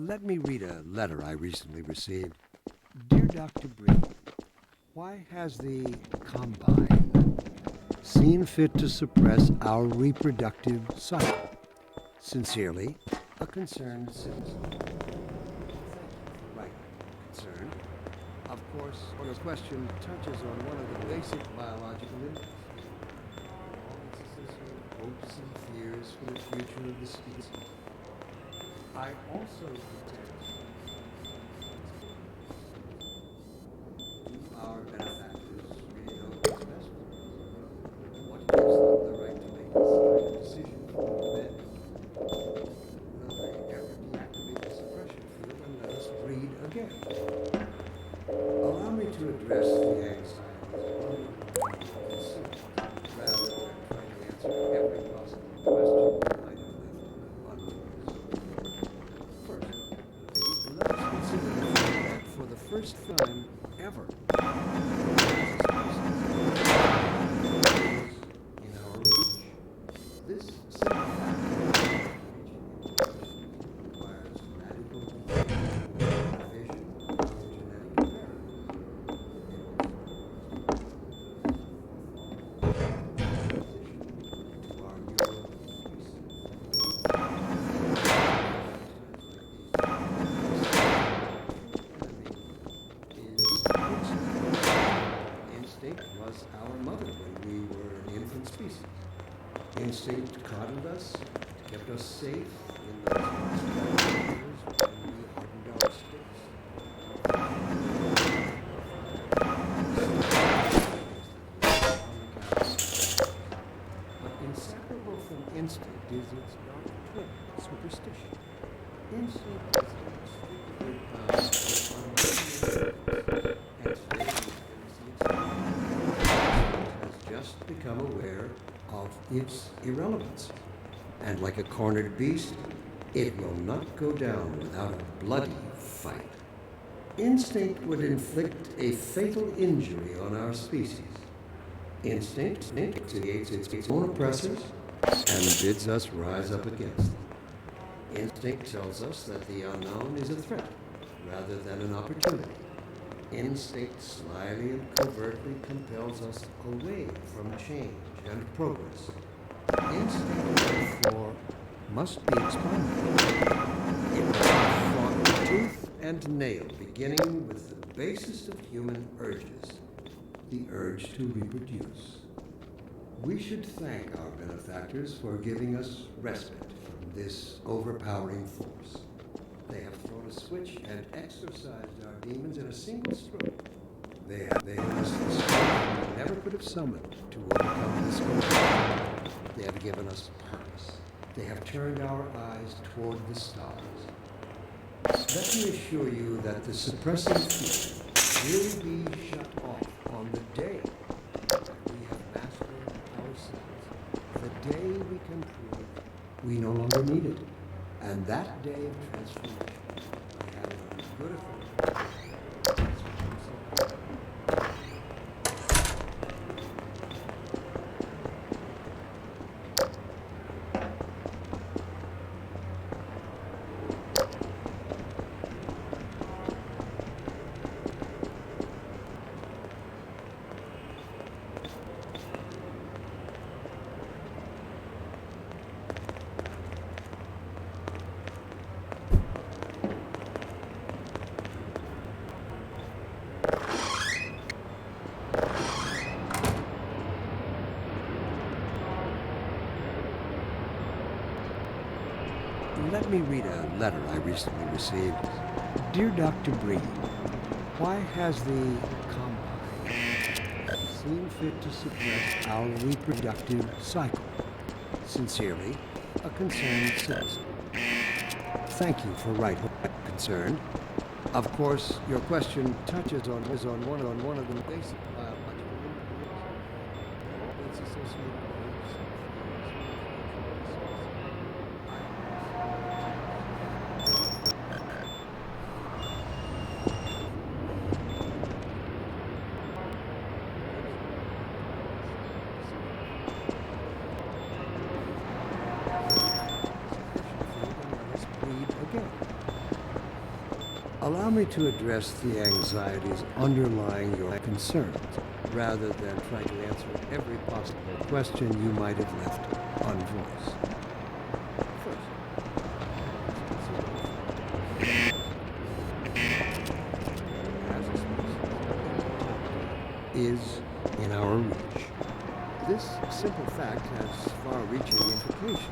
Let me read a letter I recently received. Dear Dr. Breen, why has the Combine seen fit to suppress our reproductive cycle? Sincerely, a concerned citizen. Right, concerned. Of course, your question touches on one of the basic biological interests. All its associated hopes and fears for the future of the species. I also detect our benefactors really know what's best for us. What gives them the right to make this kind of decision for men? Will they ever deactivate the suppression field and let us breed again? Allow me to address the anxieties rather than trying to answer every possible question I might have left unanswered. First, let us consider the fact that for the first time ever, in our reach, this simple fact requires radical revision of genetic Instinct was our mother when we were an infant species. Instinct coddled us, kept us safe in those last years when we hardened our sticks. But inseparable from instinct is its dark twin, superstition. Instinct is has just become aware of its irrelevance. And like a cornered beast, it will not go down without a bloody fight. Instinct would inflict a fatal injury on our species. Instinct creates its own oppressors and bids us rise up against them. Instinct tells us that the unknown is a threat rather than an opportunity. Instinct slyly and covertly compels us away from change and progress. Instinct, therefore, must be expounded. It must be fought tooth and nail, beginning with the basest of human urges, the urge to reproduce. We should thank our benefactors for giving us respite from this overpowering force. They have thrown a switch and exorcised our demons in a single stroke. They have given us the strength we never could have summoned to overcome this condition. They have given us purpose. They have turned our eyes toward the stars. Let me assure you that the suppressing field will be shut off on the day that we have mastered ourselves. The day we can prove we no longer need it. And that day of transformation, I have it on good authority. Let me read a letter I recently received. Dear Dr. Breen, why has the Combine seen fit to suppress our reproductive cycle? Sincerely, a concerned citizen. Thank you for writing concerned. Of course, your question touches on one of the basic biological interests. All its associated hopes and fears. Allow me to address the anxieties underlying your concerns, rather than try to answer every possible question you might have left unvoiced. First, as a species, is in our reach. This simple fact has far-reaching implications.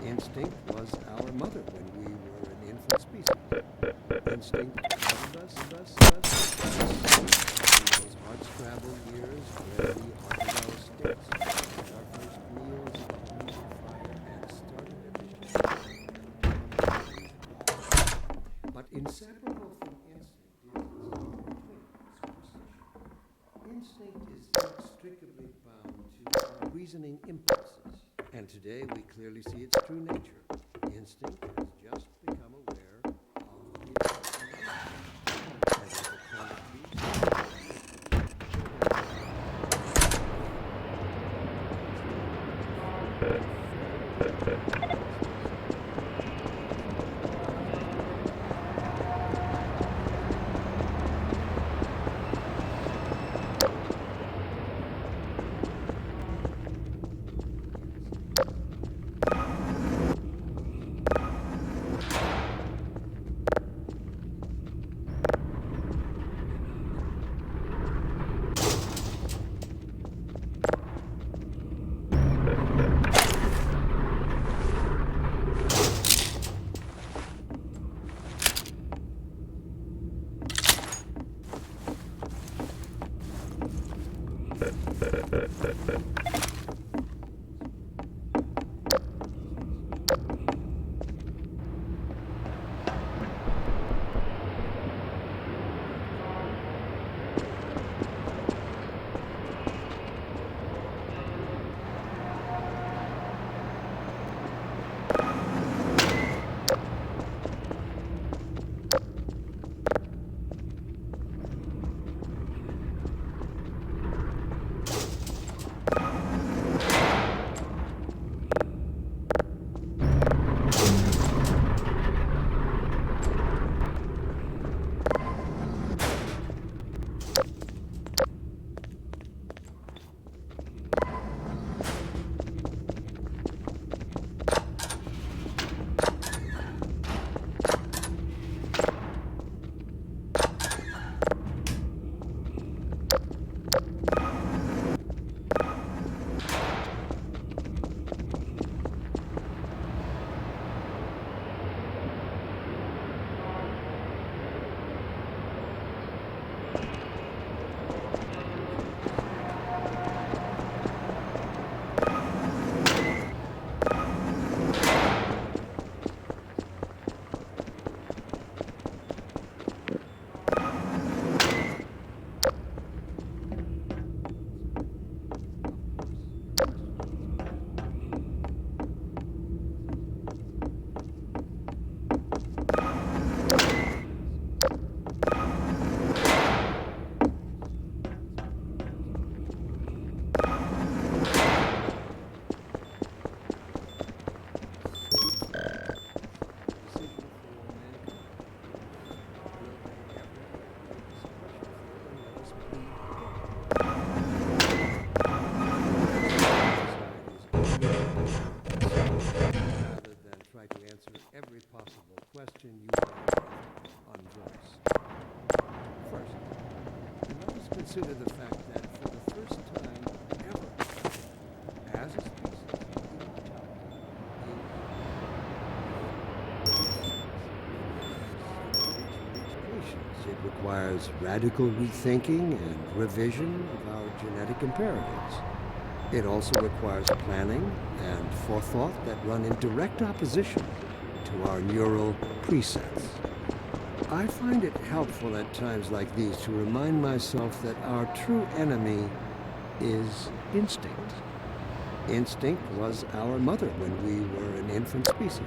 Instinct was our mother when we were an infant species. Instinct guided us. In those hard-scrabble years where we argued our sticks, had our first meals at the fire, and started everything. But inseparable from instinct is superstition. Instinct is inextricably bound to our reasoning impulses. And today we clearly see its true nature. Instinct has just become aware of question you unvoiced. First, let us consider the fact that for the first time ever, as a species, it requires radical rethinking and revision of our genetic imperatives. It also requires planning and forethought that run in direct opposition to our neural presets. I find it helpful at times like these to remind myself that our true enemy is instinct. Instinct was our mother when we were an infant species.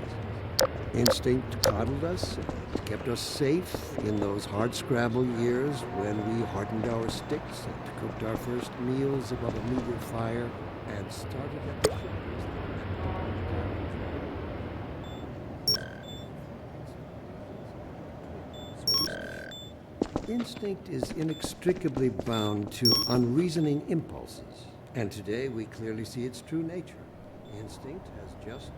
Instinct coddled us, kept us safe in those hardscrabble years when we hardened our sticks and cooked our first meals above a meager fire and started at the Instinct is inextricably bound to unreasoning impulses, and today we clearly see its true nature. Instinct has just